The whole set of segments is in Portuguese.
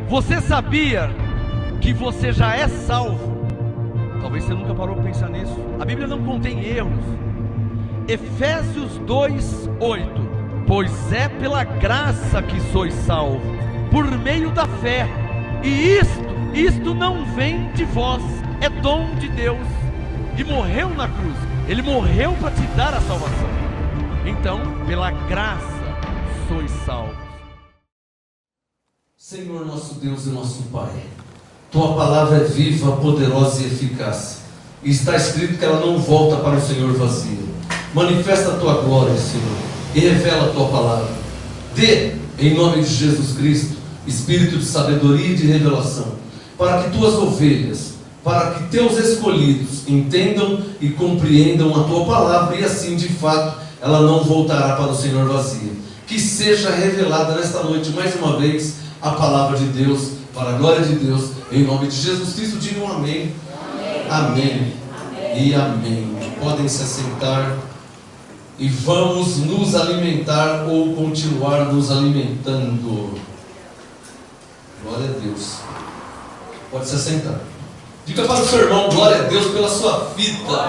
Você sabia que você já é salvo? Talvez você nunca parou para pensar nisso. A Bíblia não contém erros. Efésios 2:8. Pois é pela graça que sois salvos, por meio da fé. E isto não vem de vós, é dom de Deus. E morreu na cruz. Ele morreu para te dar a salvação. Então, pela graça sois salvos. Senhor nosso Deus e nosso Pai, Tua palavra é viva, poderosa e eficaz. E está escrito que ela não volta para o Senhor vazia. Manifesta a Tua glória, Senhor, e revela a Tua palavra. Dê, em nome de Jesus Cristo, espírito de sabedoria e de revelação, para que Tuas ovelhas, para que Teus escolhidos entendam e compreendam a Tua palavra, e assim, de fato, ela não voltará para o Senhor vazia. Que seja revelada nesta noite, mais uma vez, a palavra de Deus, para a glória de Deus, em nome de Jesus Cristo. Digam amém. Amém. E amém. Podem se assentar e vamos nos alimentar ou continuar nos alimentando. Glória a Deus. Pode se assentar. Diga para o seu irmão: glória a Deus pela sua vida.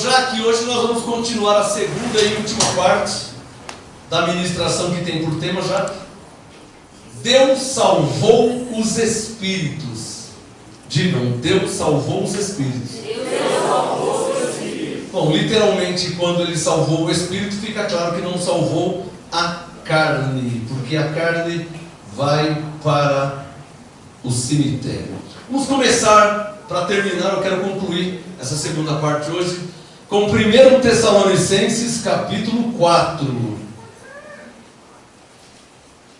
Já que hoje nós vamos continuar a segunda e última parte da ministração, que tem por tema já Deus salvou os espíritos. Digam: Deus salvou os espíritos. Bom, literalmente, quando Ele salvou o espírito, fica claro que não salvou a carne, porque a carne vai para o cemitério. Vamos começar, para terminar, eu quero concluir essa segunda parte hoje com 1 Tessalonicenses capítulo 4.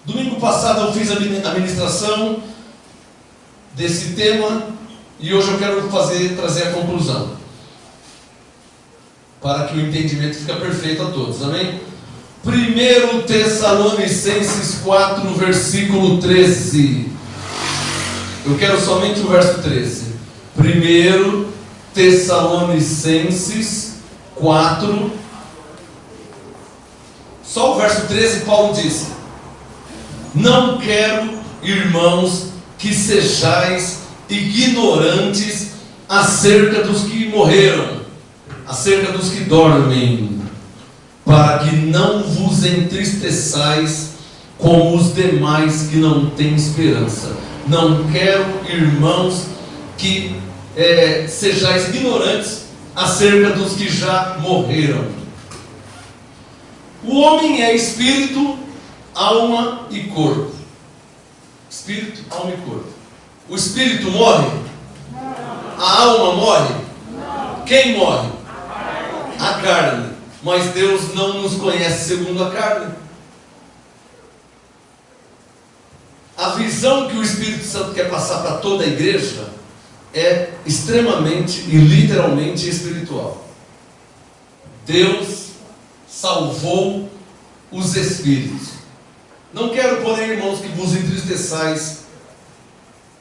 Domingo passado eu fiz a ministração desse tema e hoje eu quero trazer a conclusão, para que o entendimento fique perfeito a todos, amém? 1 Tessalonicenses 4, versículo 13. Eu quero somente o verso 13. 1 Tessalonicenses 4, só o verso 13. Paulo disse: não quero, irmãos, que sejais ignorantes acerca dos que morreram, acerca dos que dormem, para que não vos entristeçais como os demais que não têm esperança. Não quero, irmãos, que sejais ignorantes acerca dos que já morreram. O homem é espírito, alma e corpo. Espírito, alma e corpo. O espírito morre? A alma morre? Quem morre? A carne. Mas Deus não nos conhece segundo a carne. A visão que o Espírito Santo quer passar para toda a igreja é extremamente e literalmente espiritual. Deus salvou os espíritos. Não quero, porém, irmãos, que vos entristeçais,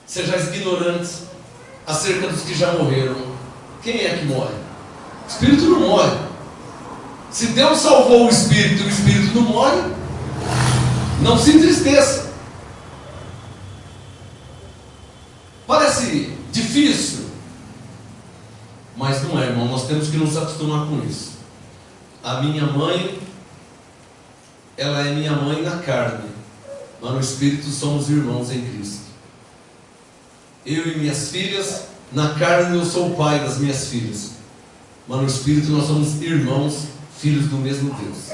sejais ignorantes acerca dos que já morreram. Quem é que morre? O espírito não morre. Se Deus salvou o espírito e o espírito não morre, não se entristeça. Parece difícil, mas não é, irmão. Nós temos que nos acostumar com isso. A minha mãe, ela é minha mãe na carne, mas no espírito somos irmãos em Cristo. Eu e minhas filhas, na carne eu sou o pai das minhas filhas, mas no espírito nós somos irmãos, filhos do mesmo Deus.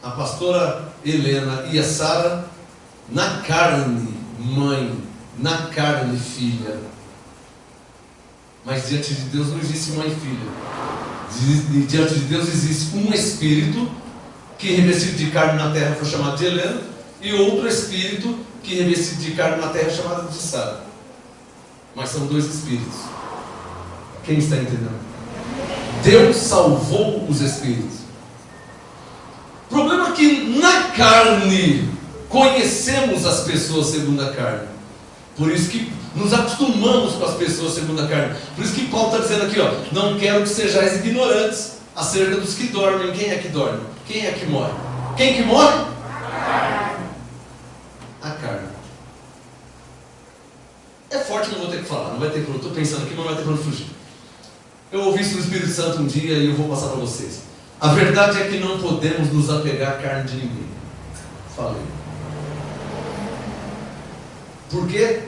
A pastora Helena e a Sara, na carne mãe, na carne filha, mas diante de Deus não existe mãe e filha. Diante de Deus existe um espírito que revestido de carne na terra foi chamado de Helena, e outro espírito que revestido de carne na terra é chamado de Sara. Mas são dois espíritos. Quem está entendendo? Deus salvou os espíritos. O problema é que na carne conhecemos as pessoas segundo a carne. Por isso que nos acostumamos com as pessoas segundo a carne. Por isso que Paulo está dizendo aqui, não quero que sejais ignorantes acerca dos que dormem. Quem é que dorme? Quem é que morre? Quem que morre? A carne. É forte, não vou ter que falar, não vai ter como. Estou pensando aqui, mas não vai ter como fugir. Eu ouvi isso do Espírito Santo um dia e eu vou passar para vocês. A verdade é que não podemos nos apegar à carne de ninguém. Falei. Por quê?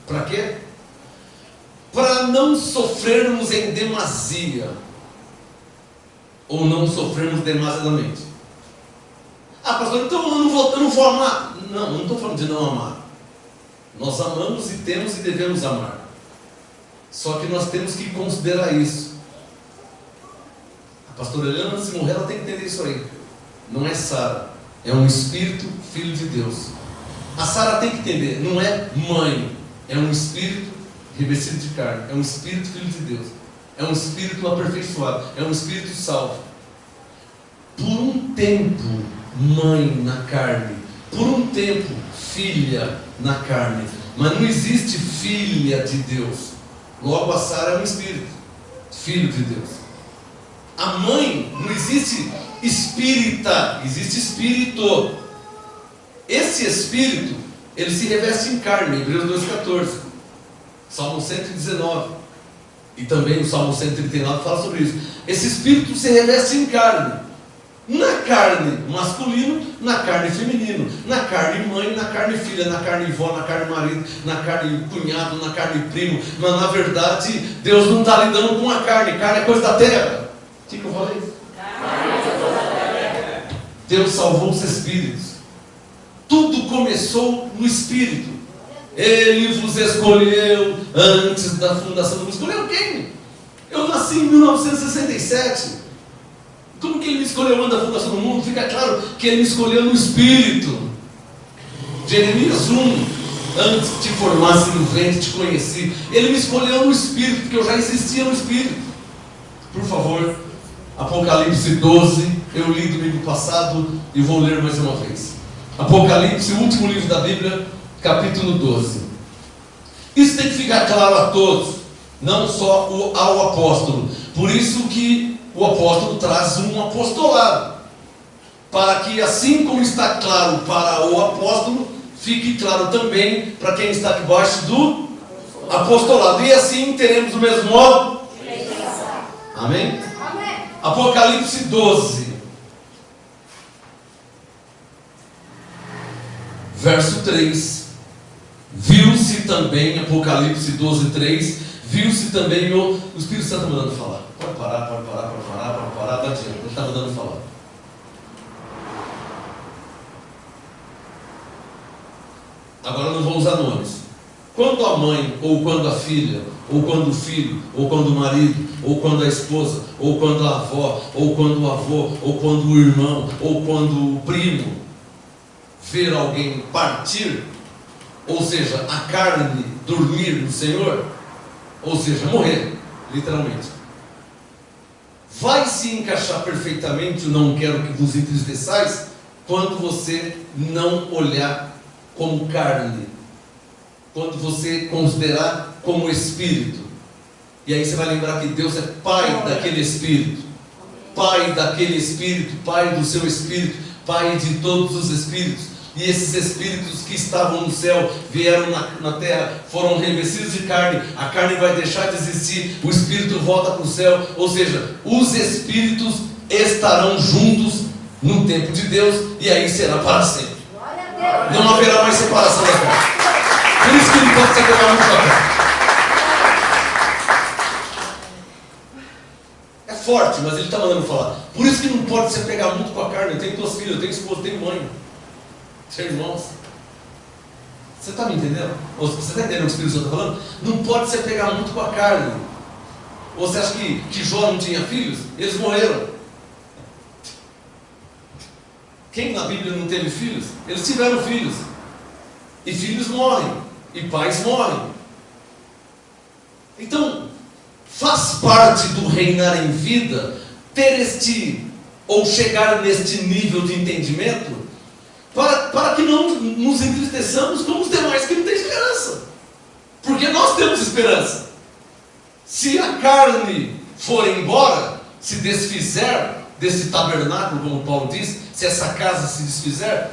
Para quê? Para não sofrermos em demasia. Ou não sofrermos demasiadamente. Ah, pastor, então eu não vou amar. Não, eu não estou falando de não amar. Nós amamos e temos e devemos amar. Só que nós temos que considerar isso. A pastora Helena, antes de morrer, ela tem que entender isso aí. Não é Sara, é um espírito filho de Deus. A Sara tem que entender, não é mãe, é um espírito revestido de carne, é um espírito filho de Deus, é um espírito aperfeiçoado, é um espírito salvo. Por um tempo, mãe na carne, por um tempo, filha na carne, mas não existe filha de Deus. Logo a Sara é um espírito, filho de Deus. A mãe, não existe espírita, existe espírito. Esse espírito, ele se reveste em carne, Hebreus 2,14, Salmo 119, e também o Salmo 139 fala sobre isso. Esse espírito se reveste em carne. Na carne masculino, na carne feminino, na carne mãe, na carne filha, na carne avó, na carne marido, na carne cunhado, na carne primo. Mas na verdade, Deus não está lidando com a carne. Carne é coisa da terra. O que eu falei? Deus salvou os espíritos. Tudo começou no espírito. Ele vos escolheu antes da fundação do mundo. Escolheu quem? Eu nasci em 1967. Como que ele me escolheu antes da fundação do mundo? Fica claro que ele me escolheu no Espírito. Jeremias 1, antes que te formasse no ventre, te conheci. Ele me escolheu no Espírito, porque eu já existia no Espírito. Por favor, Apocalipse 12, eu li domingo passado e vou ler mais uma vez. Apocalipse, o último livro da Bíblia, capítulo 12. Isso tem que ficar claro a todos, não só ao apóstolo. Por isso que o apóstolo traz um apostolado, para que assim como está claro para o apóstolo, fique claro também para quem está debaixo do apostolado, e assim teremos o mesmo modo. Amém? Apocalipse 12, verso 3. Viu-se também, Apocalipse 12, 3, viu-se também o Espírito Santo mandando falar. Pode parar, tá adiante, ele está mandando falar. Agora não vou usar nomes. Quando a mãe, ou quando a filha, ou quando o filho, ou quando o marido, ou quando a esposa, ou quando a avó, ou quando o avô, ou quando o irmão, ou quando o primo ver alguém partir, ou seja, a carne dormir no Senhor, ou seja, morrer, literalmente, vai se encaixar perfeitamente o não quero que vos entristeçais, quando você não olhar como carne, quando você considerar como espírito. E aí você vai lembrar que Deus é pai daquele espírito, pai daquele espírito, pai do seu espírito, pai de todos os espíritos. E esses espíritos que estavam no céu vieram na terra, foram revestidos de carne. A carne vai deixar de existir, o espírito volta para o céu. Ou seja, os espíritos estarão juntos no tempo de Deus, e aí será para sempre. Não haverá mais separação da carne. Por isso que ele pode se apegar muito à carne. É forte, mas ele está mandando falar. Por isso que não pode se apegar muito com a carne. Eu tenho 2 filhas, eu tenho esposa, eu tenho mãe, tenho irmãos. Você está me entendendo? Ou você está entendendo o que o Espírito Santo está falando? Não pode se apegar muito com a carne. Ou você acha que Jó não tinha filhos? Eles morreram. Quem na Bíblia não teve filhos? Eles tiveram filhos. E filhos morrem. E pais morrem. Então, faz parte do reinar em vida ter ou chegar neste nível de entendimento, para que não nos entristeçamos como os demais que não têm esperança. Porque nós temos esperança. Se a carne for embora, se desfizer, desse tabernáculo, como Paulo diz, se essa casa se desfizer,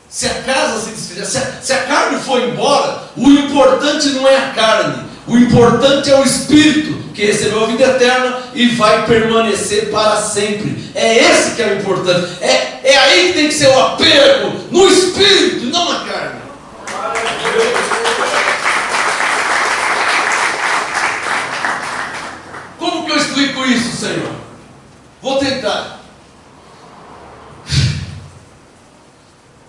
se a casa se desfizer, se a carne for embora, o importante não é a carne, o importante é o Espírito, que recebeu a vida eterna e vai permanecer para sempre. É esse que é o importante, é aí que tem que ser o apego, no Espírito e não na carne. Como que eu explico isso, Senhor? Vou tentar.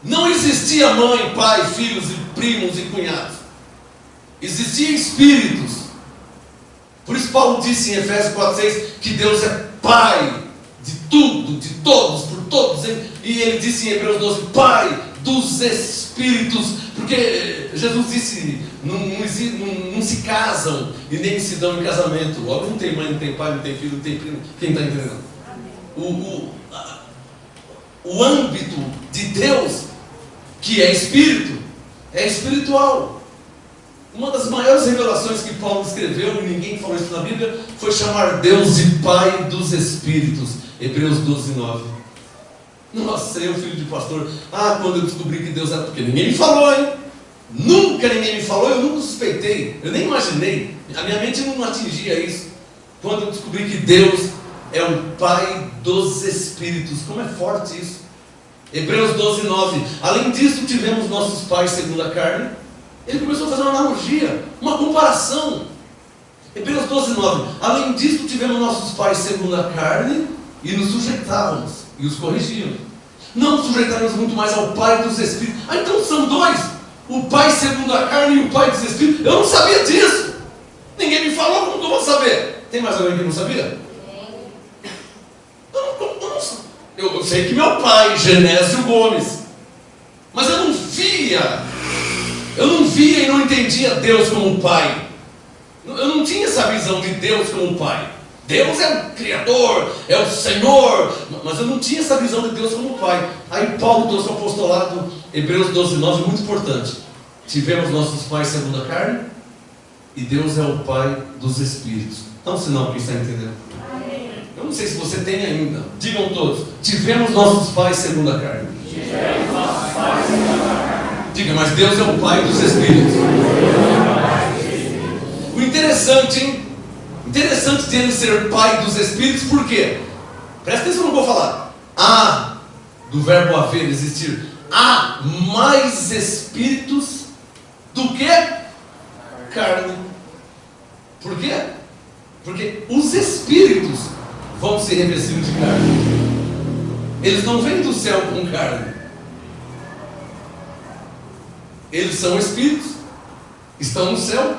Não existia mãe, pai, filhos, e primos e cunhados. Existiam espíritos. Por isso Paulo disse em Efésios 4,6 que Deus é Pai de tudo, de todos, por todos. E ele disse em Hebreus 12, Pai dos espíritos. Porque Jesus disse, não se casam e nem se dão em casamento. Logo não tem mãe, não tem pai, não tem filho, não tem primo. Quem está entendendo? O âmbito de Deus, que é espírito, é espiritual. Uma das maiores revelações que Paulo escreveu, e ninguém falou isso na Bíblia, foi chamar Deus de Pai dos Espíritos. Hebreus 12:9. Nossa, eu filho de pastor, quando eu descobri que Deus era, porque ninguém me falou, hein? Nunca ninguém me falou, eu nunca suspeitei, eu nem imaginei, a minha mente não atingia isso. Quando eu descobri que Deus é o Pai dos Espíritos, como é forte isso. Hebreus 12:9. Além disso, tivemos nossos pais segundo a carne. Ele começou a fazer uma analogia, uma comparação. Hebreus 12:9. Além disso, tivemos nossos pais segundo a carne e nos sujeitávamos e os corrigíamos. Não nos sujeitaremos muito mais ao Pai dos Espíritos. Então são dois: o Pai segundo a carne e o Pai dos Espíritos. Eu não sabia disso. Ninguém me falou, como que eu vou saber? Tem mais alguém que não sabia? Eu sei que meu pai, Genésio Gomes, mas eu não via e não entendia Deus como Pai. Eu não tinha essa visão de Deus como Pai. Deus é o Criador, é o Senhor, mas eu não tinha essa visão de Deus como Pai. Aí Paulo trouxe o apostolado, Hebreus 12:9, muito importante. Tivemos nossos pais segundo a carne, e Deus é o Pai dos Espíritos. Dá um sinal quem está entendendo. Eu não sei se você tem ainda. Digam todos: tivemos nossos pais segundo a carne. Tivemos nossos pais segundo a carne. Diga, mas Deus é o Pai dos Espíritos. O interessante, hein? Interessante dele ser Pai dos Espíritos, por quê? Presta atenção no que eu vou falar. Há, do verbo haver, existir, há mais espíritos do que carne. Por quê? Porque os espíritos vão se revestir de carne. Eles não vêm do céu com carne. Eles são espíritos, estão no céu,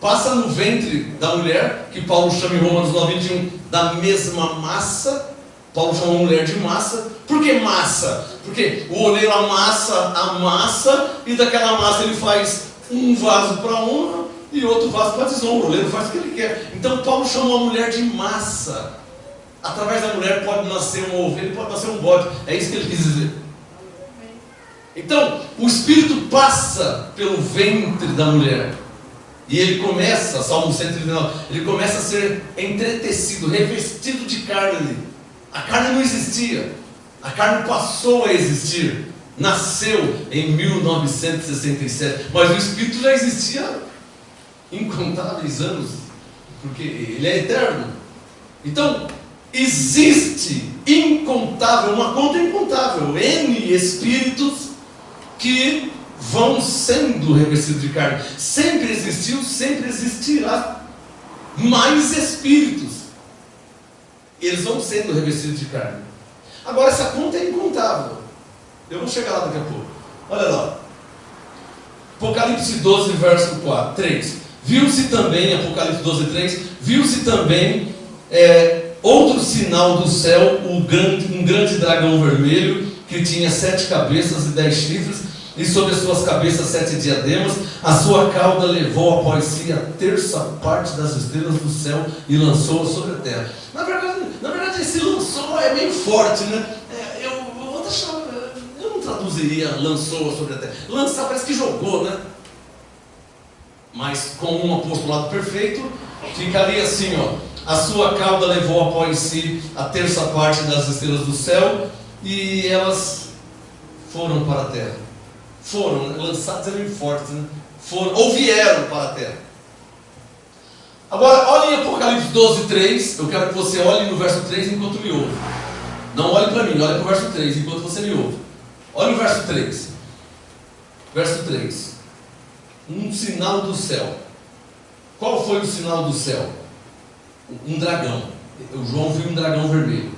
passa no ventre da mulher, que Paulo chama em Romanos 9:21 da mesma massa. Paulo chama a mulher de massa. Por que massa? Porque o oleiro amassa a massa, e daquela massa ele faz um vaso para uma e outro vaso para tesouro. O oleiro faz o que ele quer. Então Paulo chama a mulher de massa. Através da mulher pode nascer uma ovelha, pode nascer um bode. É isso que ele quis dizer. Então, o Espírito passa pelo ventre da mulher. E ele começa, Salmo 139, ele começa a ser entretecido, revestido de carne. A carne não existia. A carne passou a existir. Nasceu em 1967. Mas o Espírito já existia incontáveis anos. Porque ele é eterno. Então, existe incontável, uma conta incontável, N espíritos que vão sendo revestidos de carne. Sempre existiu, sempre existirá mais espíritos. Eles vão sendo revestidos de carne. Agora essa conta é incontável. Eu vou chegar lá daqui a pouco. Olha lá. Apocalipse 12, verso 3. Viu-se também, Apocalipse 12, 3, viu-se também outro sinal do céu, um grande dragão vermelho, que tinha 7 cabeças e 10 chifres, e sobre as suas cabeças 7 diademas. A sua cauda levou após si a terça parte das estrelas do céu e lançou-a sobre a terra. Na verdade esse lançou é meio forte, né? Eu não traduziria lançou-a sobre a terra. Lançar parece que jogou, né? Mas com um apostolado perfeito, ficaria assim, ó. a sua cauda levou após si a terça parte das estrelas do céu, e elas foram para a terra. Foram lançadas, é muito forte, né? Foram, ou vieram para a terra. Agora, olhe em Apocalipse 12, 3. Eu quero que você olhe no verso 3 enquanto me ouve. Não olhe para mim, olhe para o verso 3 enquanto você me ouve. Olhe o verso 3. Verso 3. Um sinal do céu. Qual foi o sinal do céu? Um dragão. O João viu um dragão vermelho.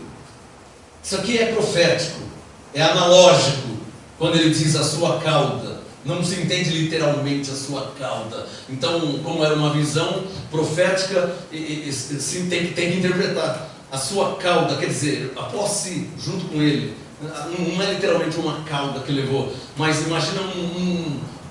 Isso aqui é profético, é analógico. Quando ele diz a sua cauda, não se entende literalmente a sua cauda. Então, como era uma visão profética, tem que interpretar. A sua cauda, quer dizer, após si, junto com ele. Não é literalmente uma cauda que levou, mas imagina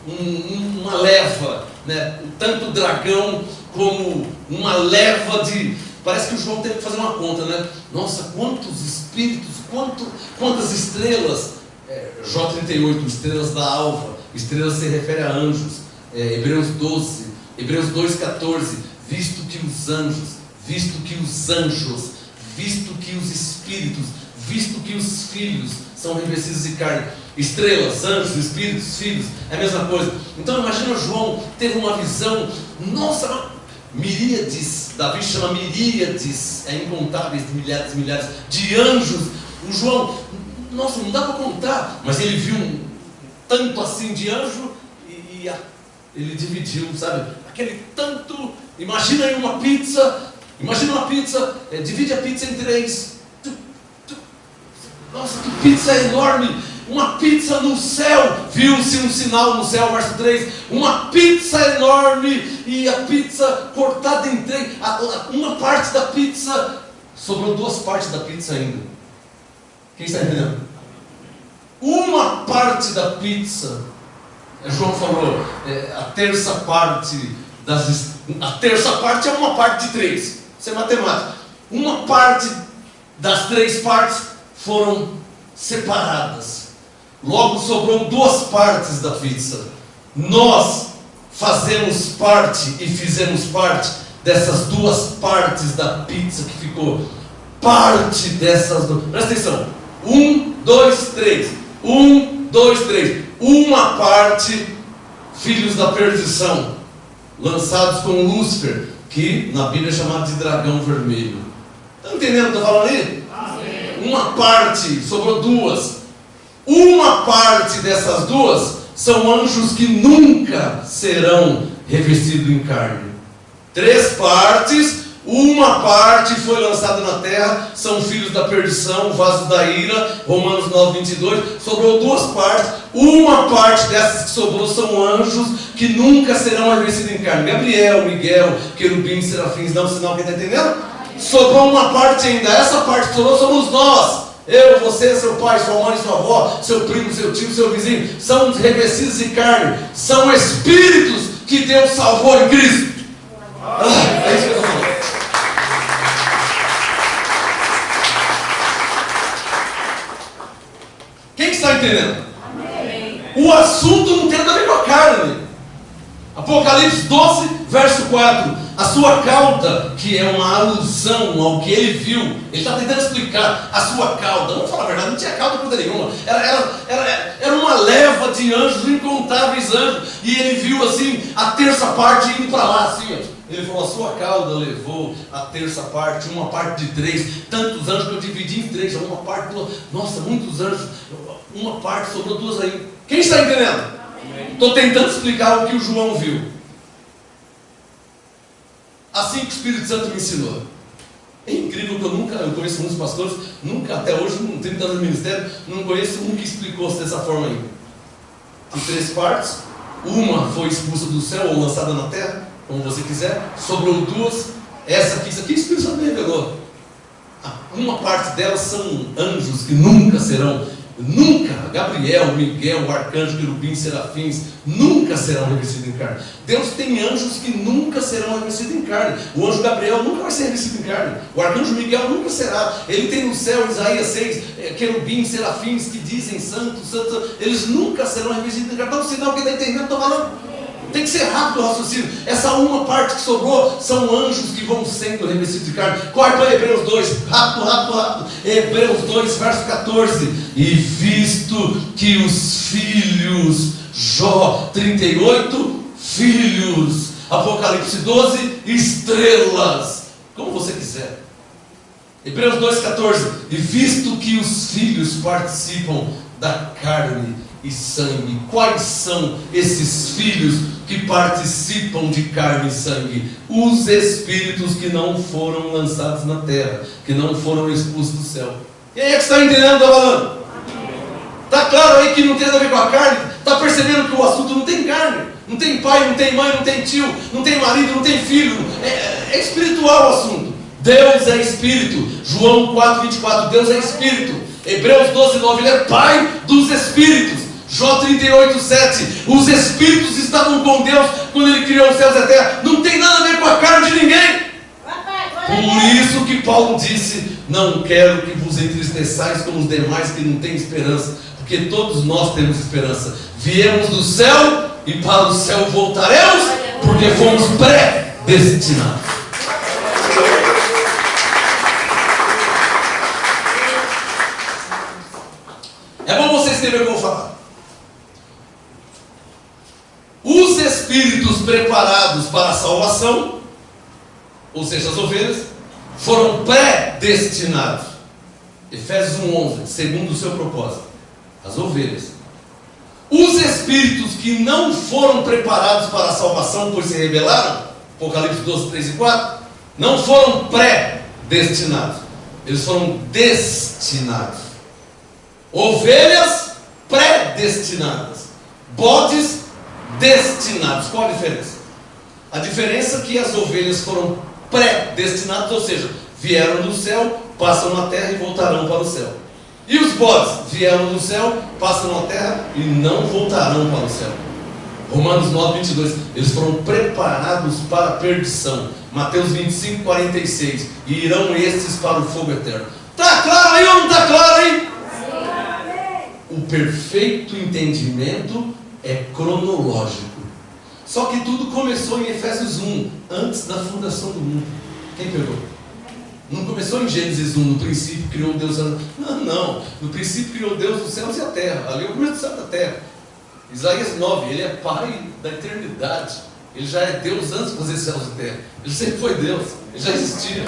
uma leva, né? Tanto dragão como uma leva de... Parece que o João teve que fazer uma conta, né? Nossa, quantos espíritos, quantas estrelas. J38, estrelas da alva. Estrelas se refere a anjos. Hebreus 12, Hebreus 2,14. Visto que os anjos, visto que os espíritos, visto que os filhos são revestidos de carne. Estrelas, anjos, espíritos, filhos, é a mesma coisa. Então imagina, João teve uma visão, nossa, miríades, Davi chama miríades, incontáveis, de milhares e milhares de anjos. O João, nossa, não dá para contar, mas ele viu um tanto assim de anjo e ele dividiu, sabe? Aquele tanto, imagina aí uma pizza, divide a pizza em 3. Nossa, que pizza enorme! Uma pizza no céu, viu-se um sinal no céu, verso 3, uma pizza enorme, e a pizza cortada em 3, uma parte da pizza, sobrou 2 partes da pizza ainda. Quem está entendendo? Uma parte da pizza, João falou, a terça parte é uma parte de 3, isso é matemática. Uma parte das 3 partes foram separadas. Logo sobrou 2 partes da pizza. Nós fazemos parte e fizemos parte dessas 2 partes da pizza que ficou. Parte dessas 2. Presta atenção. 1, 2, 3. 1, 2, 3. Uma parte, filhos da perdição, lançados com Lúcifer, que na Bíblia é chamado de dragão vermelho. Está entendendo o que eu estou falando aí? Uma parte, sobrou 2. Uma parte dessas 2 são anjos que nunca serão revestidos em carne. 3 partes, uma parte foi lançada na terra, são filhos da perdição, vaso da ira, Romanos 9, 22. Sobrou 2 partes, uma parte dessas que sobrou são anjos que nunca serão revestidos em carne. Gabriel, Miguel, querubim, serafins, não, sinal, quem está entendendo? Sobrou uma parte ainda, essa parte que sobrou somos nós. Eu, você, seu pai, sua mãe, sua avó, seu primo, seu tio, seu vizinho, são revestidos de carne, são espíritos que Deus salvou em Cristo. É isso que eu estou falando. Quem está entendendo? Amém. O assunto não tem nada a ver com a carne. Apocalipse 12, verso 4. A sua cauda, que é uma alusão ao que ele viu, ele está tentando explicar a sua cauda. Vamos falar a verdade, não tinha cauda coisa nenhuma. Era uma leva de anjos, incontáveis anjos. E ele viu assim a terça parte indo para lá, assim, ó. Ele falou, a sua cauda levou a terça parte, uma parte de 3. Tantos anjos que eu dividi em 3, uma parte, nossa, muitos anjos. Uma parte, sobrou 2 aí. Quem está entendendo? Estou tentando explicar o que o João viu. Assim que o Espírito Santo me ensinou. É incrível que eu conheço muitos pastores, nunca, até hoje, não tenho tanto ministério, não conheço um que explicou dessa forma ainda. Tem 3 partes, uma foi expulsa do céu ou lançada na terra, como você quiser, sobrou 2, essa aqui, isso aqui o Espírito Santo me revelou. Uma parte delas são anjos que nunca serão, Gabriel, Miguel, o arcanjo, querubim, serafins, nunca serão revestidos em carne. Deus tem anjos que nunca serão revestidos em carne. O anjo Gabriel nunca vai ser revestido em carne. O arcanjo Miguel nunca será. Ele tem no céu, Isaías 6, querubim, serafins que dizem santo, santo. Eles nunca serão revestidos em carne. Então, sinal que está entendendo, estou falando. Tem que ser rápido o raciocínio. Essa uma parte que sobrou são anjos que vão sendo revestidos de carne. Corre para Hebreus 2, rápido. Hebreus 2, verso 14. E visto que os filhos, Jó 38, filhos, Apocalipse 12, estrelas, como você quiser. Hebreus 2,14. E visto que os filhos participam da carne e sangue. Quais são esses filhos que participam de carne e sangue? Os espíritos que não foram lançados na terra, que não foram expulsos do céu. E aí é que está entendendo, está falando? Está claro aí que não tem nada a ver com a carne? Está percebendo que o assunto não tem carne? Não tem pai, não tem mãe, não tem tio, não tem marido, não tem filho. É espiritual o assunto. Deus é espírito. João 4,24. Deus é espírito. Hebreus 12,9. Ele é pai dos espíritos. Jó 38,7. Os espíritos estavam com Deus quando Ele criou os céus e a terra. Não tem nada a ver com a carne de ninguém. Por isso que Paulo disse: não quero que vos entristeçais como os demais que não têm esperança. Porque todos nós temos esperança. Viemos do céu e para o céu voltaremos, porque fomos predestinados. É bom você entender o que eu vou falar. Os espíritos preparados para a salvação, ou seja, as ovelhas, foram predestinados. Efésios 1,11, segundo o seu propósito. As ovelhas. Os espíritos que não foram preparados para a salvação, pois se rebelaram, Apocalipse 12, 3 e 4, não foram predestinados. Eles foram destinados. Ovelhas predestinadas, bodes destinados. Qual a diferença? A diferença é que as ovelhas foram predestinadas, ou seja, vieram do céu, passam na terra e voltarão para o céu. E os bodes vieram do céu, passam na terra e não voltarão para o céu. Romanos 9, 22. Eles foram preparados para a perdição. Mateus 25, 46. E irão estes para o fogo eterno. Está claro aí ou não está claro aí? O perfeito entendimento é cronológico. Só que tudo começou em Efésios 1, antes da fundação do mundo. Quem pegou? Não começou em Gênesis 1, no princípio criou Deus. Não. No princípio criou Deus os céus e a terra. Ali é o começo do céu da terra. Isaías 9, ele é pai da eternidade. Ele já é Deus antes de fazer céus e terra. Ele sempre foi Deus. Ele já existia.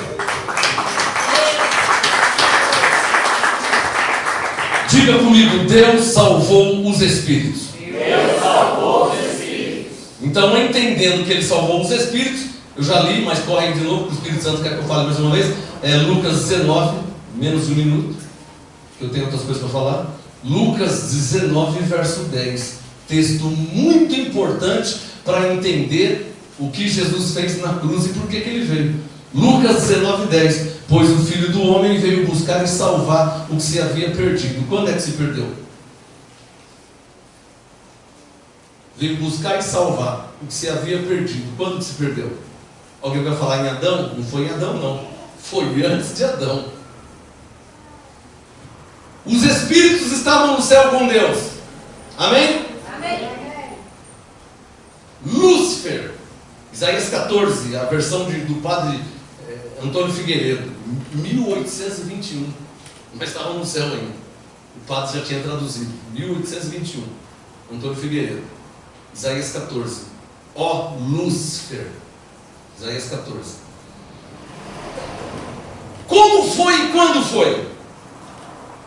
Diga comigo: Deus salvou os espíritos. Deus salvou os espíritos. Então, entendendo que Ele salvou os espíritos, eu já li, mas corre de novo, porque o Espírito Santo quer que eu fale mais uma vez. É Lucas 19, menos de um minuto, que eu tenho outras coisas para falar. Lucas 19, verso 10. Texto muito importante para entender o que Jesus fez na cruz e por que Ele veio. Lucas 19, 10. Pois o Filho do Homem veio buscar e salvar o que se havia perdido. Quando é que se perdeu? Veio buscar e salvar o que se havia perdido. Quando que se perdeu? Alguém vai falar em Adão? Não foi em Adão, não. Foi antes de Adão. Os espíritos estavam no céu com Deus. Amém? Amém. Lúcifer, Isaías 14, a versão do padre Antônio Figueiredo, 1821. Mas estava no céu ainda. O padre já tinha traduzido. 1821. Antônio Figueiredo. Isaías 14. Ó Lúcifer. Isaías 14. Como foi e quando foi?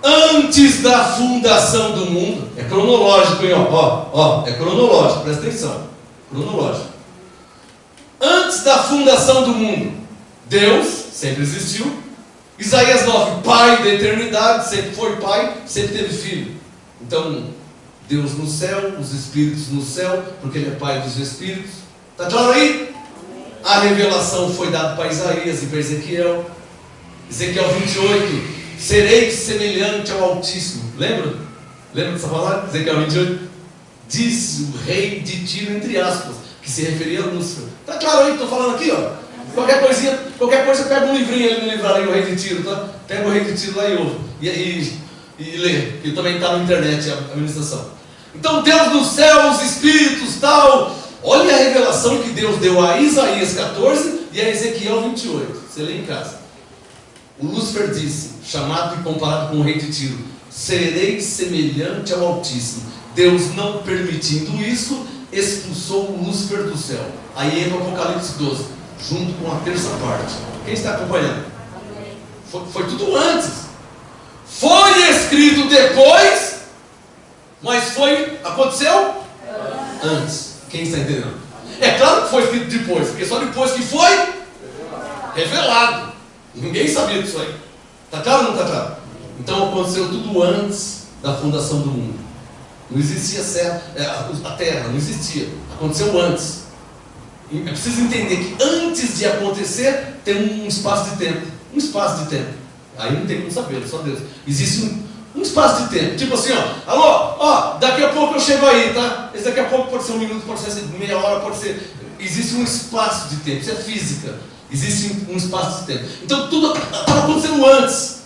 Antes da fundação do mundo. É cronológico, hein? É cronológico, presta atenção. Cronológico. Antes da fundação do mundo, Deus sempre existiu. Isaías 9, Pai da eternidade, sempre foi Pai, sempre teve Filho. Então, Deus no céu, os Espíritos no céu, porque Ele é Pai dos Espíritos. Está claro aí? A revelação foi dada para Isaías e para Ezequiel. Ezequiel 28, serei semelhante ao Altíssimo. Lembra? Lembra dessa palavra? Ezequiel 28. Diz o rei de Tiro, entre aspas, que se referia a Lúcifer. Está claro aí? Estou falando aqui, ó. Qualquer coisa, pega um livrinho ali no livrarinho, o Rei de Tiro, tá? Pega o Rei de Tiro lá e ouve. E lê, que também está na internet a ministração. Então, Deus do céu, os espíritos, tal, Olha a revelação que Deus deu a Isaías 14 e a Ezequiel 28. Você lê em casa. O Lúcifer disse, chamado e comparado com o rei de Tiro: serei semelhante ao Altíssimo. Deus, não permitindo isso, expulsou o Lúcifer do céu. Aí entra o Apocalipse 12, junto com a terça parte. Quem está acompanhando? Foi tudo antes. Foi escrito depois, mas aconteceu antes. Quem está entendendo? É claro que foi escrito depois, porque só depois que foi revelado. Ninguém sabia disso aí. Está claro ou não está claro? Então aconteceu tudo antes da fundação do mundo. Não existia a terra, não existia. Aconteceu antes. É preciso entender que antes de acontecer tem um espaço de tempo. Um espaço de tempo. Aí não tem como saber, só Deus. Existe um espaço de tempo. Tipo assim, alô, daqui a pouco eu chego aí, tá? Esse daqui a pouco pode ser 1 minuto, pode ser meia hora, pode ser. Existe um espaço de tempo. Isso é física. Existe um espaço de tempo. Então tudo estava acontecendo antes.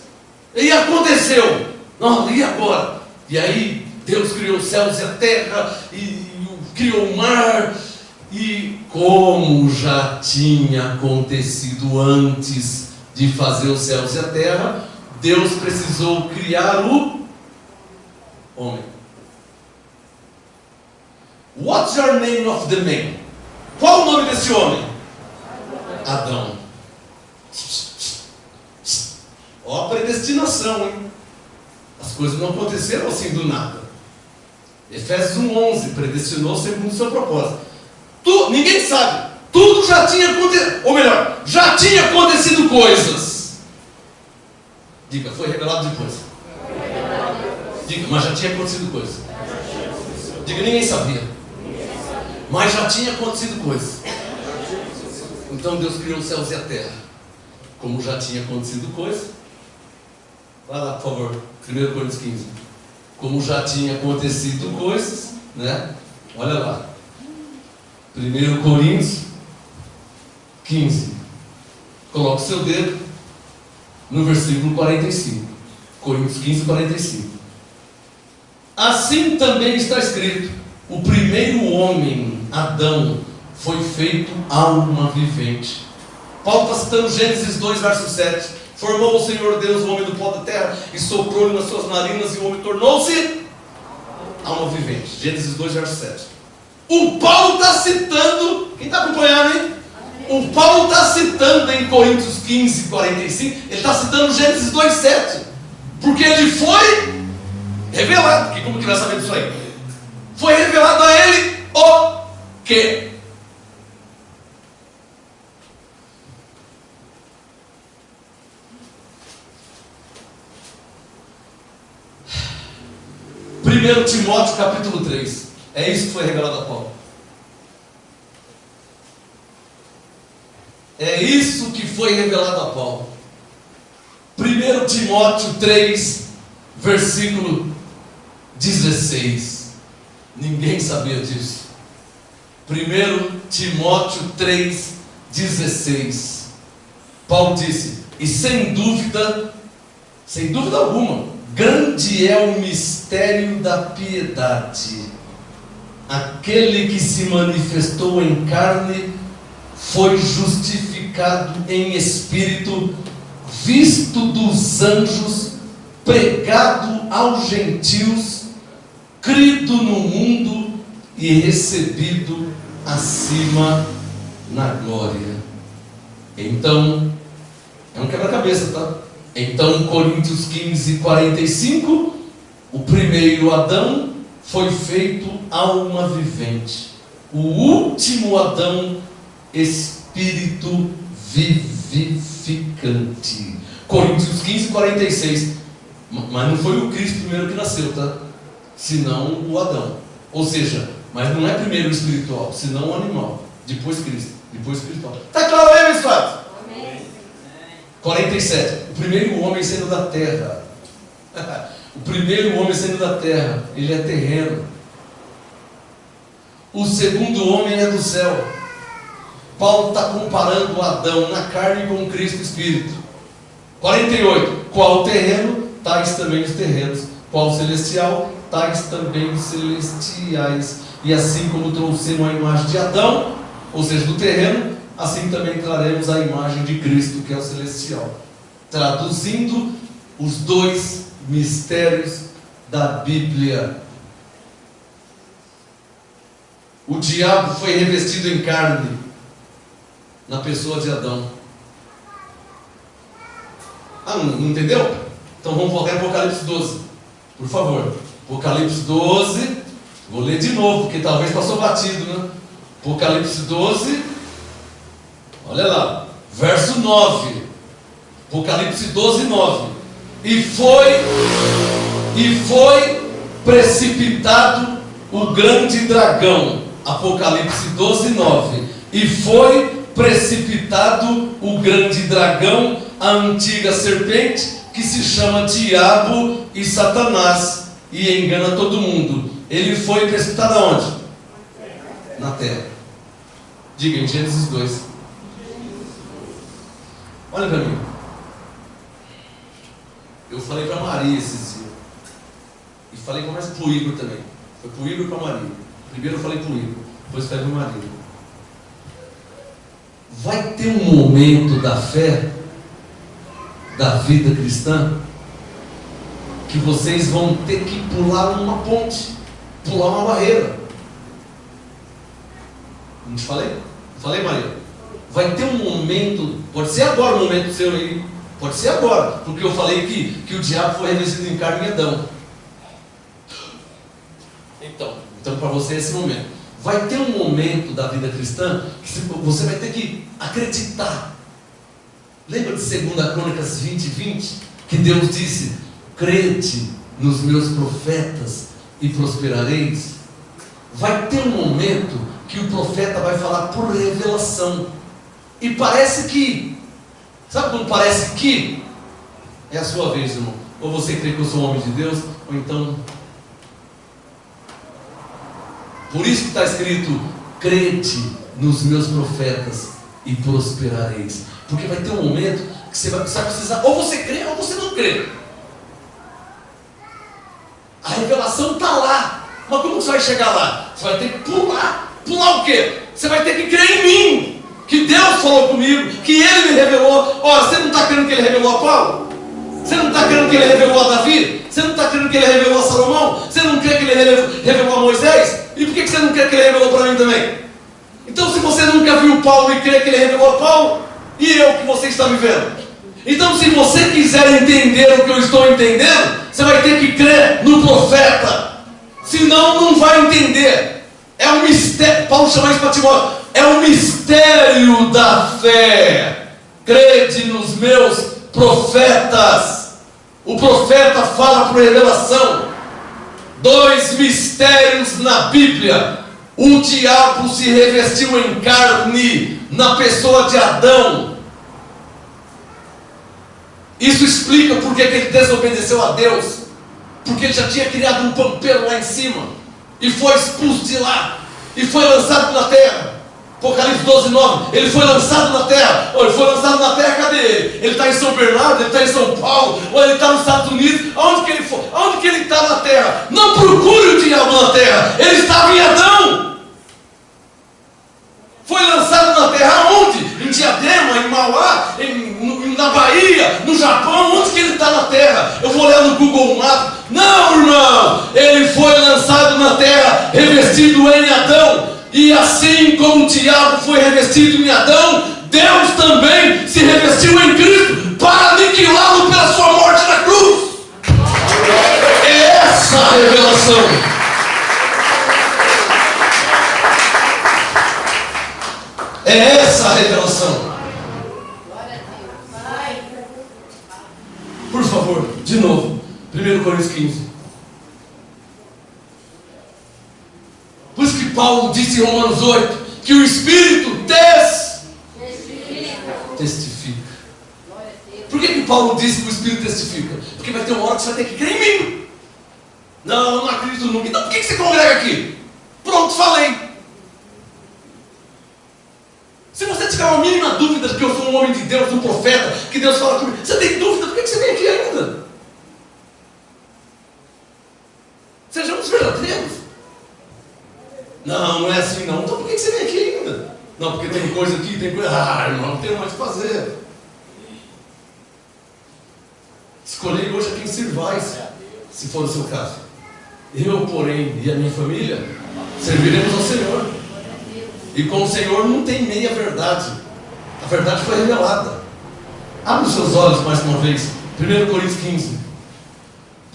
E aconteceu. Não, e agora? E aí Deus criou os céus e a terra, e criou o mar. E como já tinha acontecido antes de fazer os céus e a terra, Deus precisou criar o homem. What's your name of the man? Qual o nome desse homem? Adão. Ó a predestinação, hein? As coisas não aconteceram assim do nada. Efésios 1:11, predestinou segundo o seu propósito. Ninguém sabe. Tudo já tinha acontecido. Ou melhor, já tinha acontecido coisas. Diga, foi revelado depois. Diga, mas já tinha acontecido coisas. Diga, ninguém sabia. Mas já tinha acontecido coisas. Então Deus criou os céus e a terra. Como já tinha acontecido coisas. Vai lá, por favor, 1 Coríntios 15. Como já tinha acontecido coisas, né? Olha lá. 1 Coríntios 15. Coloque o seu dedo no versículo 45. Coríntios 15, 45. Assim também está escrito: o primeiro homem, Adão, foi feito alma vivente. Paulo está citando Gênesis 2, verso 7. Formou o Senhor Deus o homem do pó da terra e soprou-lhe nas suas narinas, e o homem tornou-se alma vivente. Gênesis 2, verso 7. O Paulo está citando, quem está acompanhando, hein? O Paulo está citando em Coríntios 15, 45, ele está citando Gênesis 2, 7. Porque ele foi revelado. Porque como que nós sabemos isso aí? Foi revelado a ele o quê? Primeiro Timóteo capítulo 3. É isso que foi revelado a Paulo. É isso que foi revelado a Paulo. 1 Timóteo 3, versículo 16. Ninguém sabia disso. 1 Timóteo 3, 16. Paulo disse: e sem dúvida alguma, grande é o mistério da piedade. Aquele que se manifestou em carne foi justificado em espírito, visto dos anjos, pregado aos gentios, crido no mundo e recebido acima na glória. Então, é um quebra-cabeça, tá? Então, Coríntios 15, 45, o primeiro Adão foi feito alma vivente. O último Adão, espírito vivificante. Coríntios 15, 46. Mas não foi o Cristo primeiro que nasceu, tá? Senão o Adão. Ou seja, mas não é primeiro o espiritual, senão o animal. Depois Cristo, depois espiritual. Está claro aí, meus fatos? 47. O primeiro homem sendo da terra. O primeiro homem sendo da terra, ele é terreno. O segundo homem é do céu. Paulo está comparando Adão na carne com Cristo Espírito. 48. Qual terreno? Tais também os terrenos. Qual celestial? Tais também os celestiais. E assim como trouxemos a imagem de Adão, ou seja, do terreno, assim também traremos a imagem de Cristo, que é o celestial. Traduzindo os dois mistérios da Bíblia. O diabo foi revestido em carne na pessoa de Adão. Não entendeu? Então vamos voltar em Apocalipse 12, por favor. Apocalipse 12, vou ler de novo, porque talvez passou batido, né? Apocalipse 12, olha lá, verso 9. Apocalipse 12, 9. E foi precipitado o grande dragão. Apocalipse 12, 9. E foi precipitado o grande dragão, a antiga serpente, que se chama Diabo e Satanás, e engana todo mundo. Ele foi precipitado aonde? Na terra. Diga em Gênesis 2. Olha para mim. Eu falei para Maria esses dias. E falei mais para o Igor também. Foi para o Igor e para Maria. Primeiro eu falei para o Igor, depois falei para Maria. Vai ter um momento da fé, da vida cristã, que vocês vão ter que pular uma ponte, pular uma barreira. Não te falei? Falei, Maria? Vai ter um momento, pode ser agora o momento seu aí, pode ser agora, porque eu falei que o diabo foi revestido em carne em Adão. Então para você é esse momento. Vai ter um momento da vida cristã que você vai ter que acreditar. Lembra de 2 Crônicas 20, 20? Que Deus disse: crede nos meus profetas e prosperareis. Vai ter um momento que o profeta vai falar por revelação. E parece que, sabe quando parece que? É a sua vez, irmão. Ou você crê que eu sou um homem de Deus, ou então... Por isso que está escrito: crede nos meus profetas e prosperareis. Porque vai ter um momento que você vai precisar, ou você crê ou você não crê. A revelação está lá. Mas como você vai chegar lá? Você vai ter que pular. Pular o quê? Você vai ter que crer em mim, que Deus falou comigo, que Ele me revelou. Ora, você não está crendo que Ele revelou a Paulo? Você não está crendo que Ele revelou a Davi? Você não está crendo que Ele revelou a Salomão? Você não crê que Ele revelou a Moisés? E por que você não crê que Ele revelou para mim também? Então, se você nunca viu Paulo e crê que Ele revelou a Paulo, e eu que você está vivendo? Então, se você quiser entender o que eu estou entendendo, você vai ter que crer no profeta. Senão, não vai entender. É um mistério. Paulo chama isso para Timóteo. É um mistério da fé. Crede nos meus profetas. O profeta fala por revelação. Dois mistérios na Bíblia. O diabo se revestiu em carne na pessoa de Adão. Isso explica porque que ele desobedeceu a Deus. Porque ele já tinha criado um pampeiro lá em cima e foi expulso de lá e foi lançado na terra. Apocalipse 12, 9. Ele foi lançado na terra. Ou ele foi lançado na terra, cadê ele? Ele está em São Bernardo, ele está em São Paulo, ou ele está nos Estados Unidos. Aonde que ele foi? Aonde que ele está na terra? Não procure o diabo na terra. Ele estava em Adão. Foi lançado na terra onde? Em Diadema, em Mauá, na Bahia, no Japão. Onde que ele está na terra? Eu vou olhar no Google Maps. Não, irmão. Ele foi lançado na terra, revestido em Adão. E assim como o diabo foi revestido em Adão, Deus também se revestiu em Cristo para aniquilá-lo pela sua morte na cruz. É essa a revelação. É essa a revelação. Por favor, de novo, 1 Coríntios 15. Por isso que Paulo disse em Romanos 8 que o Espírito testifica. Por que Paulo disse que o Espírito testifica? Porque vai ter uma hora que você vai ter que crer em mim. Não, eu não acredito nunca. Então por que você congrega aqui? Pronto, falei. Se você tiver uma mínima dúvida de que eu sou um homem de Deus, um profeta, que Deus fala comigo, você tem dúvida, por que você vem aqui ainda? Sejamos verdadeiros. Não, não é assim não. Então por que você vem aqui ainda? Não, porque tem coisa aqui, tem coisa... Ah, irmão, não tem mais o que fazer. Escolhei hoje a quem servais, se for o seu caso. Eu, porém, e a minha família, serviremos ao Senhor. E com o Senhor não tem meia verdade. A verdade foi revelada. Abre os seus olhos mais uma vez. 1 Coríntios 15.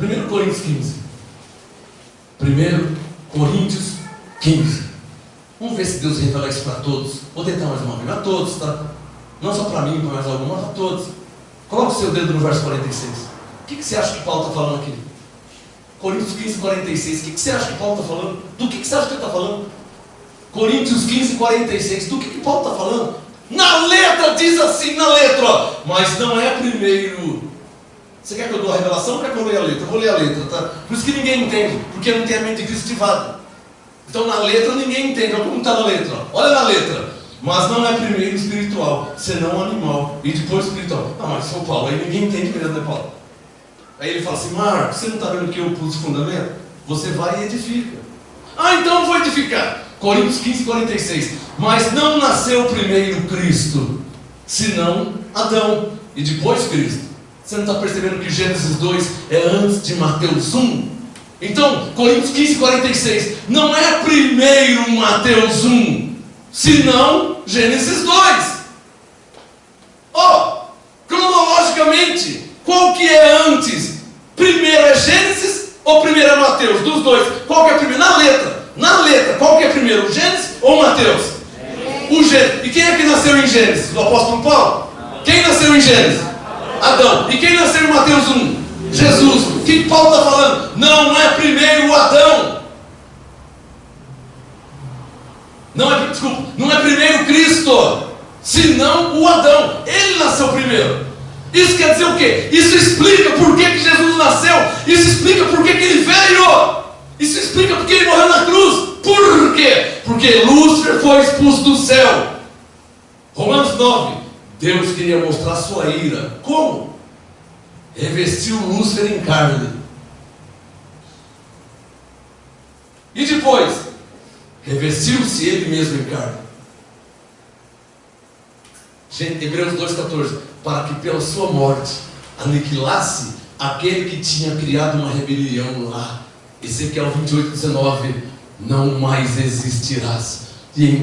1 Coríntios 15. 1 Coríntios 15. Vamos ver se Deus revela isso para todos. Vou tentar mais uma vez. A todos, tá? Não só para mim, para mais algum, mas a todos. Coloca o seu dedo no verso 46. O que você acha que Paulo está falando aqui? Coríntios 15, 46. O que você acha que Paulo está falando? Do que você acha que ele está falando? Coríntios 15, 46. Do que Paulo está falando? Na letra, diz assim, na letra, ó. Mas não é primeiro. Você quer que eu dou a revelação ou quer que eu leia a letra? Eu vou ler a letra, tá? Por isso que ninguém entende, porque não tem a mente de Cristo ativada. Então na letra ninguém entende. Olha como está na letra, ó. Olha na letra. Mas não é primeiro espiritual, senão animal, e depois espiritual. Não, mas sou Paulo, aí ninguém entende mesmo, né, Paulo? Aí ele fala assim: Marcos, você não está vendo que eu pus o fundamento? Você vai e edifica. Ah, então eu vou edificar. Coríntios 15, 46. Mas não nasceu primeiro Cristo, senão Adão, e depois Cristo. Você não está percebendo que Gênesis 2 é antes de Mateus 1? Então, Coríntios 15, 46. Não é primeiro Mateus 1, senão Gênesis 2. Cronologicamente, qual que é antes? Primeiro é Gênesis ou primeiro é Mateus? Dos dois, qual que é primeiro? Na letra, qual que é primeiro? Gênesis ou Mateus? O Gênesis. E quem é que nasceu em Gênesis? O apóstolo Paulo? Quem nasceu em Gênesis? Adão. E quem nasceu em Mateus 1? Jesus. O que Paulo está falando? Não é primeiro o Adão. Não é primeiro Cristo, senão o Adão. Ele nasceu primeiro. Isso quer dizer o quê? Isso explica por que Jesus nasceu. Isso explica por que ele veio. Isso explica por que ele morreu na cruz. Por quê? Porque Lúcifer foi expulso do céu. Romanos 9. Deus queria mostrar sua ira. Como? Revestiu Lúcifer em carne. E depois? Revestiu-se ele mesmo em carne. Hebreus 2,14. Para que pela sua morte aniquilasse aquele que tinha criado uma rebelião lá. Ezequiel 28,19. Não mais existirás. E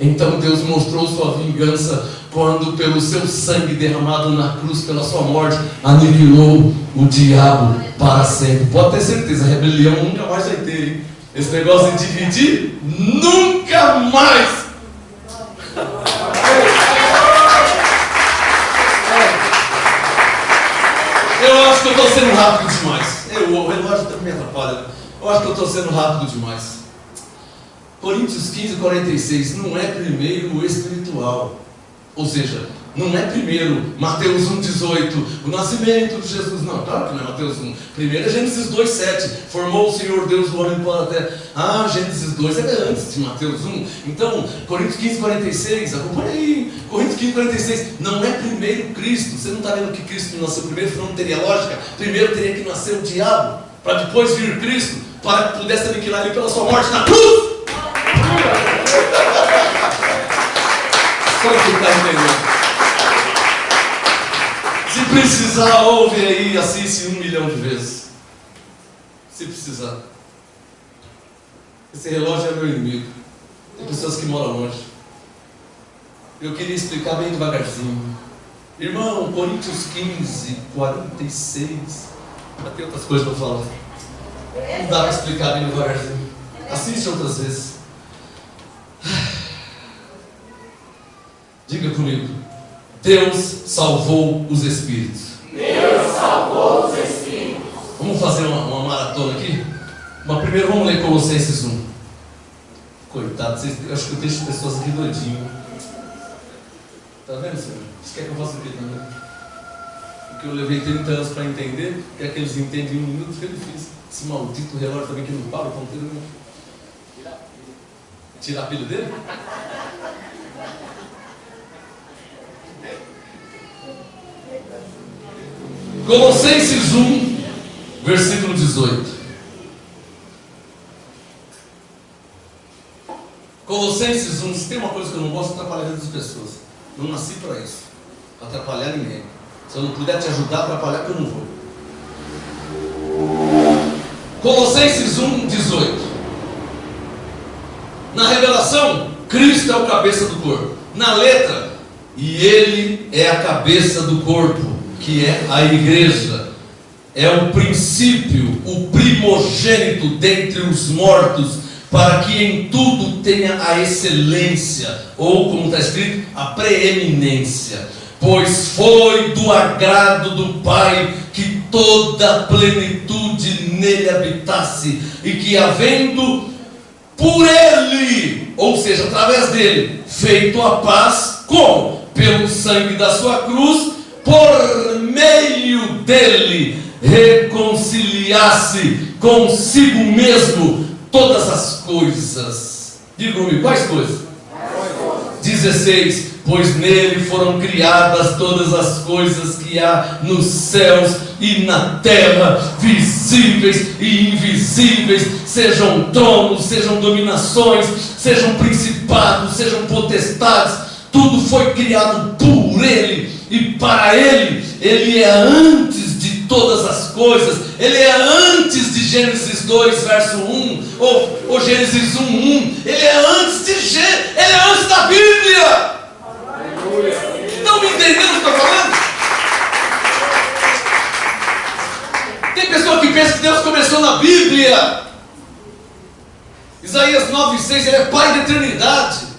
então Deus mostrou sua vingança quando pelo seu sangue derramado na cruz, pela sua morte, aniquilou o diabo para sempre. Pode ter certeza, a rebelião nunca mais vai ter, hein? Esse negócio de dividir, nunca mais. Eu acho que eu estou sendo rápido demais. O relógio também me atrapalha. Eu acho que eu estou sendo rápido demais. Coríntios 15, 46. Não é primeiro o espiritual. Ou seja, não é primeiro Mateus 1, 18. O nascimento de Jesus. Não, claro que não é Mateus 1. Primeiro é Gênesis 2, 7. Formou o Senhor Deus o homem para a terra. Ah, Gênesis 2 é antes de Mateus 1. Então, Coríntios 15, 46. Acompanha aí. Coríntios 15, 46. Não é primeiro Cristo. Você não está vendo que Cristo nasceu primeiro? Não teria lógica. Primeiro teria que nascer o diabo, para depois vir Cristo, para que pudesse aniquilar ele pela sua morte na cruz. Só que está entendendo. Se precisar, ouve aí e assiste 1 milhão de vezes. Se precisar. Esse relógio é meu inimigo. Tem pessoas que moram longe. Eu queria explicar bem devagarzinho. Irmão, Coríntios 15, 46. Mas tem outras coisas para falar. Não dá para explicar bem devagarzinho. Assiste outras vezes. Diga comigo. Deus salvou os espíritos. Deus salvou os espíritos. Vamos fazer uma maratona aqui? Mas primeiro vamos ler Colossenses 1. Coitado, eu acho que eu deixo pessoas aqui doidinho. Tá vendo, Senhor? Você quer que eu faça o quê também? Porque eu levei 30 anos para entender. Quer que eles entendam em 1 minuto? Foi difícil. Esse maldito relógio também que não para o ponteiro. Tirar a pilha dele? Colossenses 1, versículo 18. Colossenses 1, se tem uma coisa que eu não gosto, é atrapalhar a vida das pessoas. Não nasci para isso, para atrapalhar ninguém. Se eu não puder te ajudar a atrapalhar, que eu não vou. Colossenses 1, 18. Na revelação, Cristo é o cabeça do corpo. Na letra, e Ele é a cabeça do corpo, que é a igreja. É o princípio, o primogênito dentre os mortos, para que em tudo tenha a excelência, ou como está escrito, a preeminência. Pois foi do agrado do Pai que toda a plenitude nele habitasse, e que havendo por Ele, ou seja, através dele, feito a paz, como? Pelo sangue da sua cruz, por meio dele, reconciliasse consigo mesmo todas as coisas. Diga-me, quais coisas? 16. Pois nele foram criadas todas as coisas que há nos céus e na terra, visíveis e invisíveis, sejam tronos, sejam dominações, sejam principados, sejam potestades. Tudo foi criado por ele e para ele. Ele é antes de todas as coisas. Ele é antes de Gênesis 2, verso 1, ou Gênesis 1, 1. Ele é antes ele é antes da Bíblia. Estão me entendendo o que eu estou falando? Tem pessoa que pensa que Deus começou na Bíblia. Isaías 9,6, ele é Pai da eternidade.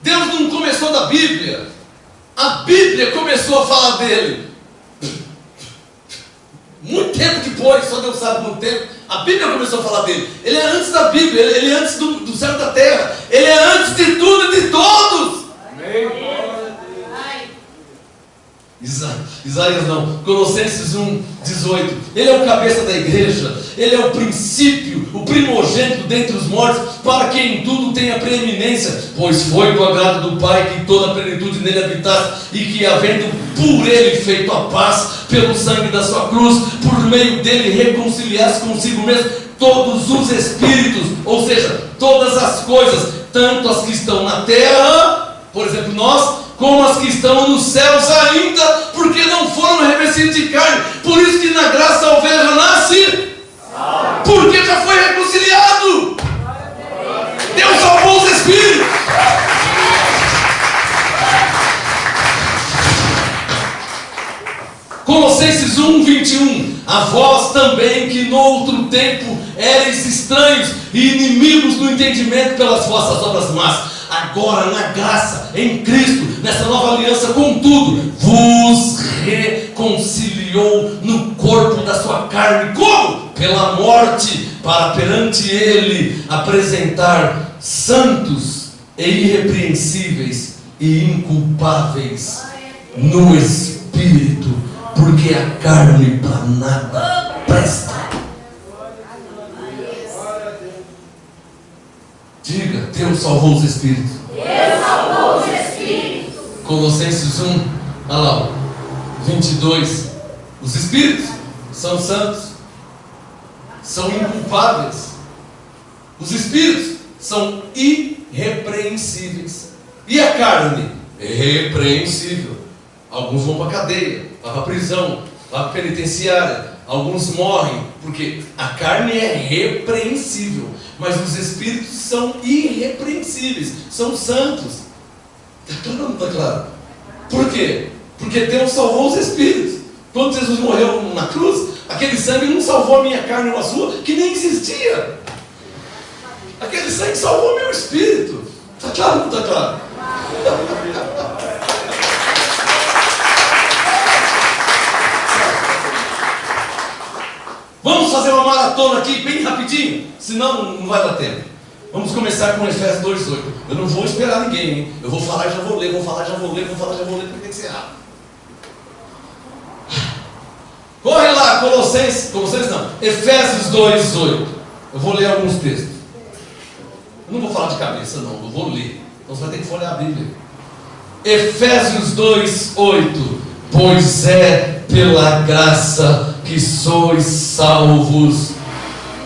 Deus não começou da Bíblia. A Bíblia começou a falar dele. Muito tempo depois, só Deus sabe muito tempo, a Bíblia começou a falar dele. Ele é antes da Bíblia, ele é antes do céu e da terra. Ele é antes de tudo e de todos. Amém. Isaías não, Colossenses 1, 18. Ele é o cabeça da igreja. Ele é o princípio, o primogênito dentre os mortos, para que em tudo tenha preeminência. Pois foi do agrado do Pai que toda a plenitude nele habitasse, e que havendo por ele feito a paz, pelo sangue da sua cruz, por meio dele reconciliasse consigo mesmo todos os espíritos, ou seja, todas as coisas, tanto as que estão na terra, por exemplo nós, como as que estão nos céus ainda, porque não foram revestidos de carne. Por isso que na graça a ovelha nasce, porque já foi reconciliado. Deus salvou os espíritos. Colossenses 1, 21. A vós também que no outro tempo eres estranhos e inimigos do entendimento pelas vossas obras más, agora na graça, em Cristo, nessa nova aliança, contudo, vos reconciliou no corpo da sua carne. Como? Pela morte, para perante ele apresentar santos e irrepreensíveis e inculpáveis no Espírito, porque a carne para nada presta. Diga, Deus salvou os espíritos. Deus salvou os espíritos. Colossenses 1, olha lá, 22. Os espíritos são santos, são inculpáveis. Os espíritos são irrepreensíveis. E a carne? É repreensível. Alguns vão para a cadeia, vão para a prisão, vão para a penitenciária. Alguns morrem, porque a carne é repreensível, mas os espíritos são irrepreensíveis, são santos. Está claro ou não está claro? Por quê? Porque Deus salvou os espíritos. Quando Jesus morreu na cruz, aquele sangue não salvou a minha carne ou a sua, que nem existia. Aquele sangue salvou o meu espírito. Está claro ou não está claro? Vamos fazer uma maratona aqui bem rapidinho, senão não vai dar tempo. Vamos começar com Efésios 2:8. Eu não vou esperar ninguém, hein? Eu vou falar e já vou ler, vou falar e já vou ler, vou falar e já vou ler, porque tem que ser rápido. Corre lá, Colossenses não, Efésios 2:8. Eu vou ler alguns textos. Eu não vou falar de cabeça não, eu vou ler. Então você vai ter que folhear a Bíblia. Efésios 2:8. Pois é pela graça que sois salvos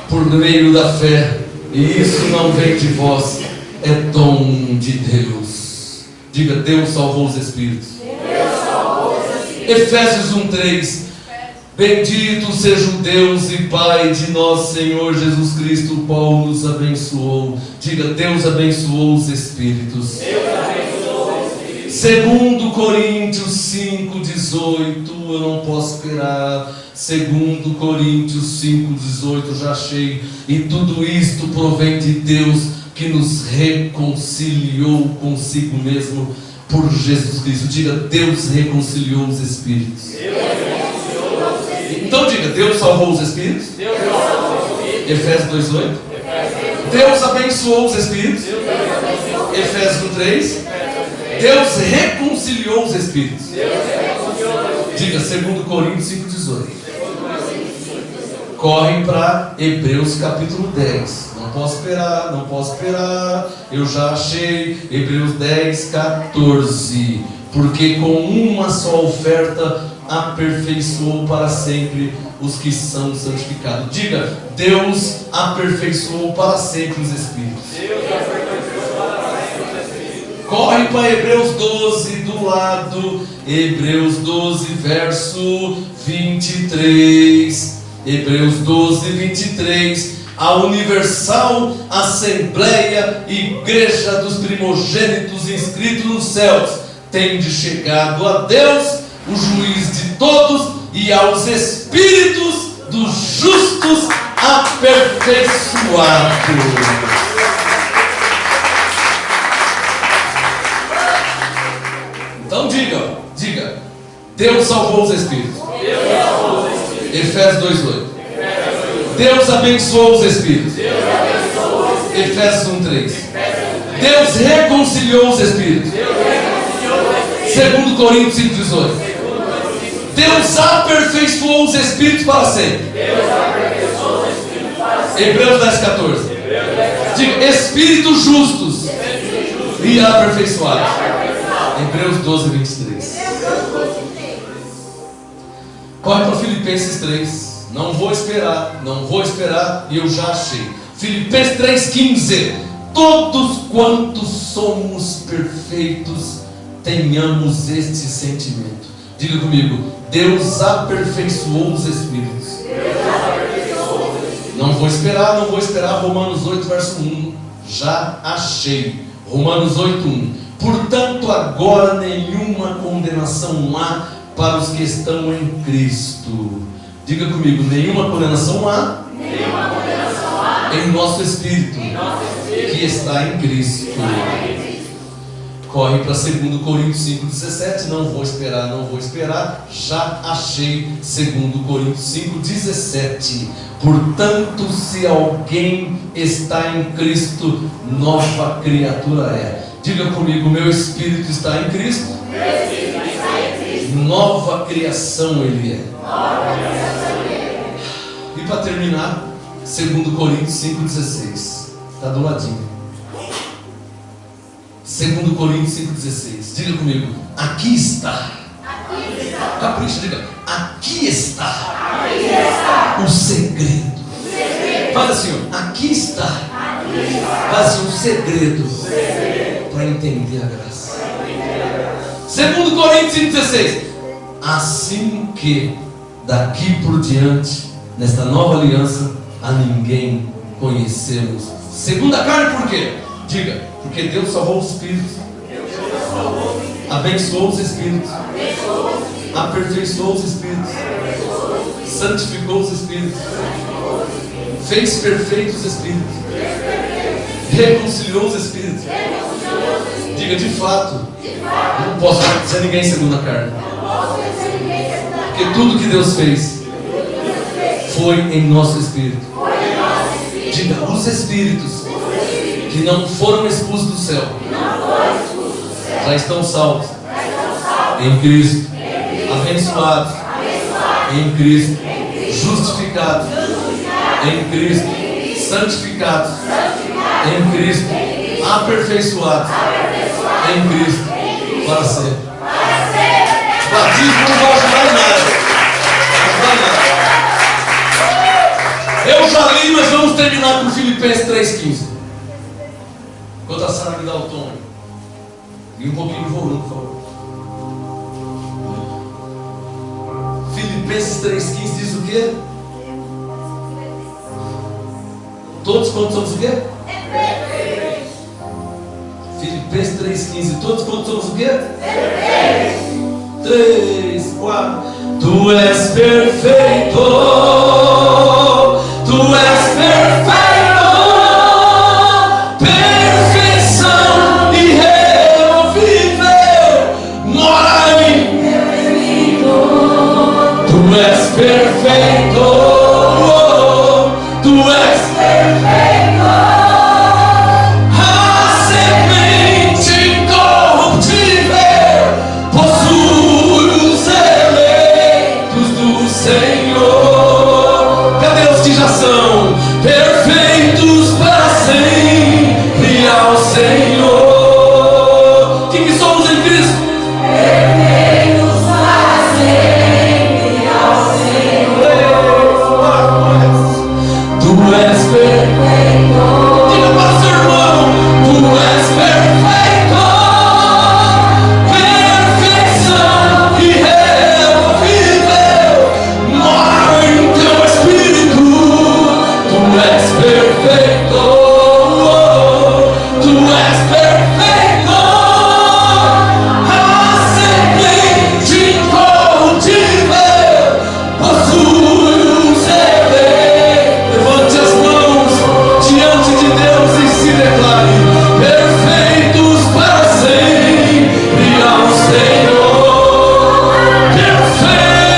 por meio da fé, e isso não vem de vós, é dom de Deus. Diga, Deus salvou os espíritos. Efésios 1:3. Bendito seja o Deus e Pai de nosso Senhor Jesus Cristo, o qual nos abençoou. Diga, Deus abençoou os espíritos. 2 Coríntios 5:18. Eu não posso esperar. 2 Coríntios 5:18. Já achei. E tudo isto provém de Deus, que nos reconciliou consigo mesmo por Jesus Cristo. Diga, Deus reconciliou os espíritos. Então diga, Deus salvou os espíritos. Efésios 2:8. Deus abençoou os espíritos. Efésios 1:3. Deus reconciliou os espíritos. Diga, 2 Coríntios 5:18. Corre para Hebreus capítulo 10. Não posso esperar, não posso esperar. Eu já achei. Hebreus 10:14. Porque com uma só oferta aperfeiçoou para sempre os que são santificados. Diga, Deus aperfeiçoou para sempre os espíritos. Corre para Hebreus 12 do lado. Hebreus 12 verso 23. Hebreus 12, 23. A Universal Assembleia Igreja dos Primogênitos inscritos nos céus tem chegado a Deus, o juiz de todos, e aos espíritos dos justos aperfeiçoados. Então diga, Deus salvou os espíritos. Efésios 2:8. Deus abençoou os espíritos. Efésios 1:3. Deus reconciliou os espíritos. 2 Coríntios 5:18. Deus aperfeiçoou os espíritos para sempre. Hebreus 10:14. Diga, espíritos justos e aperfeiçoados. Hebreus 12:23. Corre para Filipenses 3. Não vou esperar, e eu já achei. Filipenses 3:15. Todos quantos somos perfeitos, tenhamos este sentimento. Diga comigo, Deus aperfeiçoou os espíritos. Não vou esperar. Romanos 8 verso 1. Já achei. Romanos 8:1. Portanto, agora nenhuma condenação há para os que estão em Cristo. Diga comigo, nenhuma condenação há em nosso espírito, que está em Cristo. Corre para 2 Coríntios 5:17. Não vou esperar. Já achei. 2 Coríntios 5:17. Portanto, se alguém está em Cristo, nova criatura é. Diga comigo, meu espírito está em Cristo. Nova criação ele é. E para terminar, 2 Coríntios 5:16. Está do ladinho. 2 Coríntios 5:16. Diga comigo, aqui está. Capricha, diga, aqui está o segredo. Fala assim, ó, aqui está. Fala assim, um segredo para entender a graça. 2 Coríntios 5:16. Assim que daqui por diante, nesta nova aliança, a ninguém conhecemos segundo a carne. Por quê? Diga, porque Deus salvou os espíritos, abençoou os espíritos, aperfeiçoou os espíritos, santificou os espíritos, fez perfeitos os espíritos, reconciliou os espíritos. Diga, de fato, não posso dizer ninguém segundo a carne, porque tudo que Deus fez foi em nosso espírito. Diga, os espíritos que não foram expulsos do céu já estão salvos em Cristo, abençoados em Cristo, justificados em Cristo, santificados em Cristo, aperfeiçoados em Cristo para sempre. Batismo não vai ajudar em nada. Eu já li, mas vamos terminar com Filipenses 3:15. Enquanto a Sara me dá o tom. E um pouquinho de volume, por favor. Filipenses 3,15 diz o quê? Todos quantos somos o quê? Filipenses 3,15. Todos quantos somos o quê? 3, 4. Tu és perfeito. Tu és perfeito. Perfeição irremovível mora em mim. Tu és perfeito. Tu és perfeito. A semente incorruptível possui os eleitos do Senhor. Cadê os que já são perfeitos para sempre ao Senhor? Que somos em Cristo? Perfeitos para sempre ao Senhor. Tu és perfeito. Diga para o seu irmão: tu és perfeito. Perfeição irremovível mora em teu espírito. Tu és perfeito. Tu és perfeito. A semente incorruptível possui os eleitos. Levante as mãos diante de Deus e se declare: perfeitos para sempre ao Senhor. Perfeitos.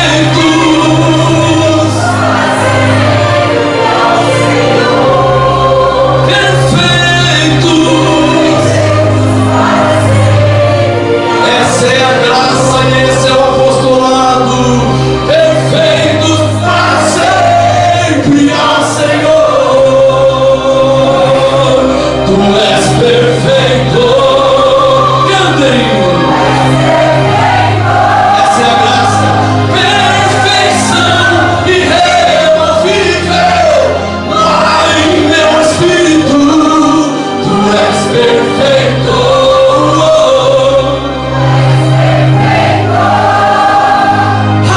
Perfeitos. Essa é a graça e esse é o apostolado. Perfeitos para sempre ao Senhor. Tu és perfeito. Cantem. Essa é a graça. Perfeição irremovível mora em meu espírito. Tu és perfeito. A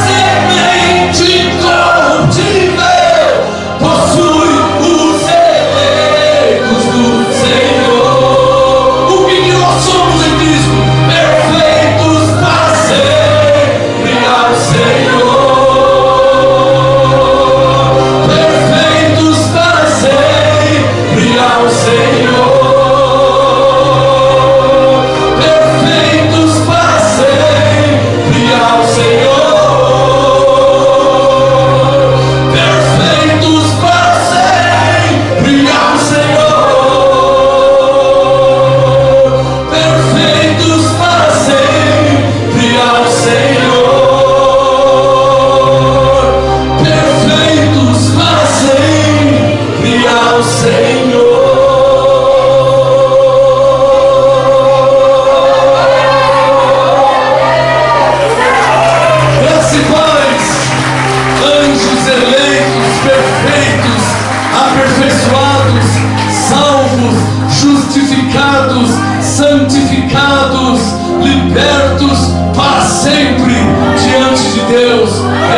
semente incorruptível possui os eleitos do Senhor. O que nós somos em Cristo? Perfeitos para sempre ao Senhor. Perfeitos para sempre ao Senhor. Perfeitos para sempre ao Senhor. Perfeitos para sempre ao Senhor. Perfeitos para sempre ao Senhor. Perfeitos para sempre ao Senhor. Graça e paz, anjos eleitos, perfeitos, aperfeiçoados, salvos, justificados, santificados, libertos para sempre diante de Deus,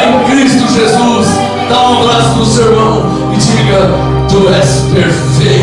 em Cristo Jesus. Dá um abraço no seu irmão e diga: tu és perfeito.